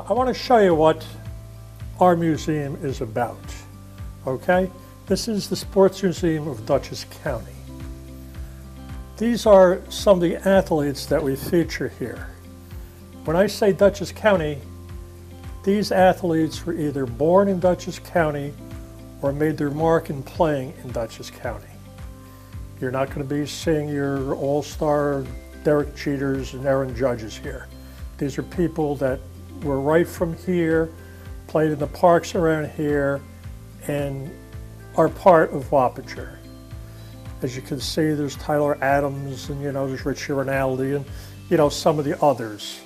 I want to show you what our museum is about, okay? This is the Sports Museum of Dutchess County. These are some of the athletes that we feature here. When I say Dutchess County, these athletes were either born in Dutchess County or made their mark in playing in Dutchess County. You're not going to be seeing your all-star Derek Jeters and Aaron Judges here. These are people that were right from here, played in the parks around here, and are part of Wappinger. As you can see, there's Tyler Adams, and there's Richie Rinaldi, and some of the others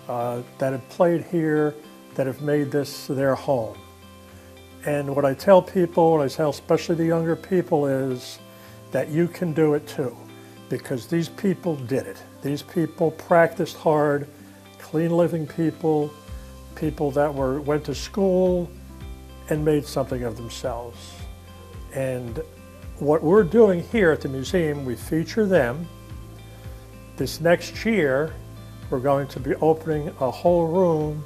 that have played here, that have made this their home. And what I tell people, what I tell especially the younger people, is that you can do it too, because these people did it. These people practiced hard, clean living people that went to school and made something of themselves. And what we're doing here at the museum, we feature them. This next year, we're going to be opening a whole room,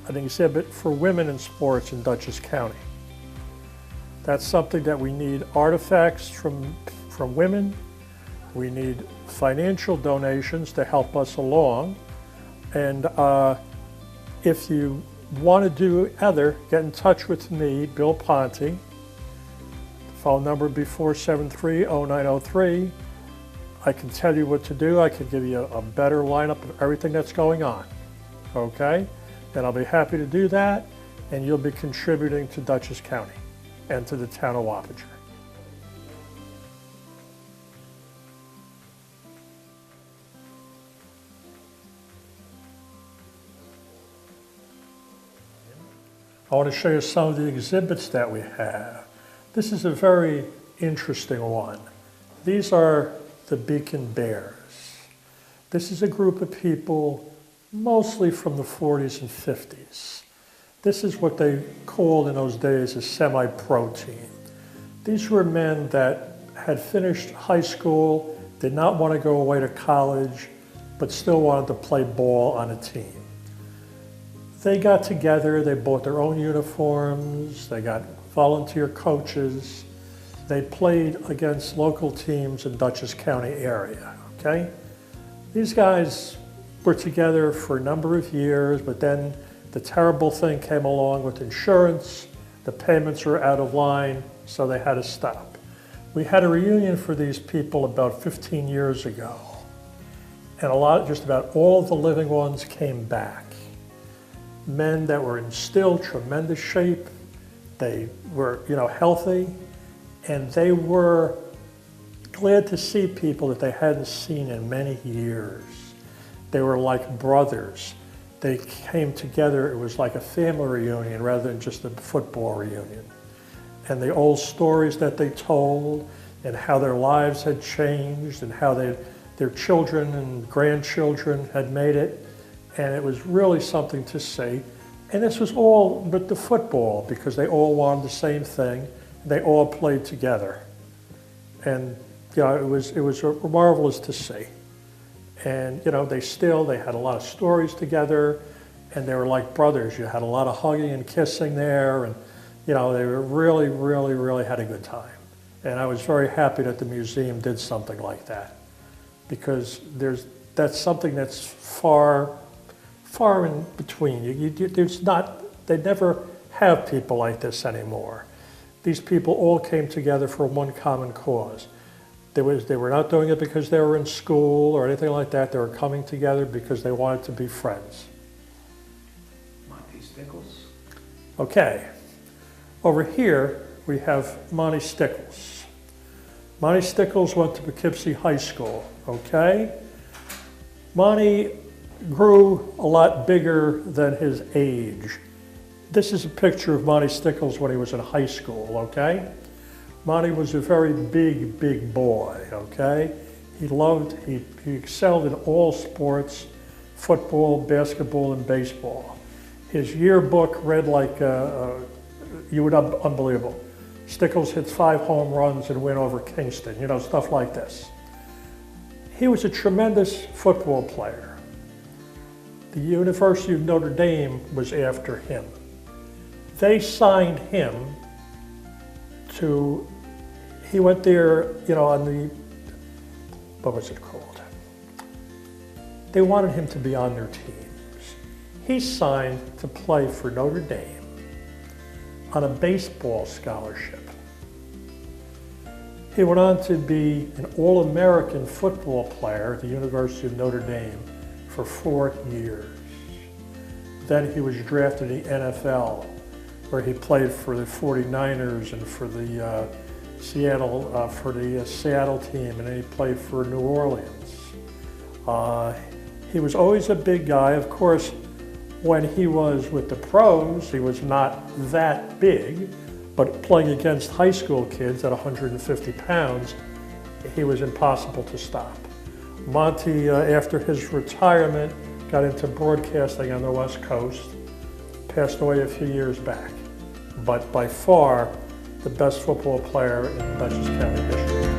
an exhibit for women in sports in Dutchess County. That's something that we need artifacts from women. We need financial donations to help us along. And if you want to do either, get in touch with me, Bill Ponte. Phone number would be 473-0903. I can tell you what to do. I can give you a better lineup of everything that's going on, okay? And I'll be happy to do that, and you'll be contributing to Dutchess County and to the town of Wappinger. I want to show you some of the exhibits that we have. This is a very interesting one. These are the Beacon Bears. This is a group of people mostly from the 40s and 50s. This is what they called in those days a semi-pro team. These were men that had finished high school, did not want to go away to college, but still wanted to play ball on a team. They got together, they bought their own uniforms, they got volunteer coaches. They played against local teams in Dutchess County area, okay? These guys were together for a number of years, but then the terrible thing came along with insurance. The payments were out of line, so they had to stop. We had a reunion for these people about 15 years ago, and just about all the living ones came back. Men that were in still tremendous shape. They were, healthy, and they were glad to see people that they hadn't seen in many years. They were like brothers. They came together, it was like a family reunion rather than just a football reunion. And the old stories that they told, and how their lives had changed, and how their children and grandchildren had made it. And it was really something to see. And this was all but the football, because they all wanted the same thing. They all played together. And it was marvelous to see. And they had a lot of stories together, and they were like brothers. You had a lot of hugging and kissing there, and they were really, really, really had a good time. And I was very happy that the museum did something like that, because that's something that's far in between. They never have people like this anymore. These people all came together for one common cause. They were not doing it because they were in school or anything like that. They were coming together because they wanted to be friends. Monty Stickles. Okay. Over here, we have Monty Stickles. Monty Stickles went to Poughkeepsie High School, okay? Monty grew a lot bigger than his age. This is a picture of Monty Stickles when he was in high school, okay? Monty was a very big, big boy, okay? He excelled in all sports, football, basketball, and baseball. His yearbook read like, unbelievable. Stickles hits 5 home runs and win over Kingston, stuff like this. He was a tremendous football player. The University of Notre Dame was after him. They signed him to, he went there, you know, on the, what was it called? They wanted him to be on their teams. He signed to play for Notre Dame on a baseball scholarship. He went on to be an All-American football player at the University of Notre Dame for 4 years. Then he was drafted to the NFL, where he played for the 49ers and for the Seattle team, and then he played for New Orleans. He was always a big guy. Of course, when he was with the pros, he was not that big, but playing against high school kids at 150 pounds, he was impossible to stop. Monty, after his retirement, got into broadcasting on the West Coast, passed away a few years back, but by far the best football player in Dutchess County history.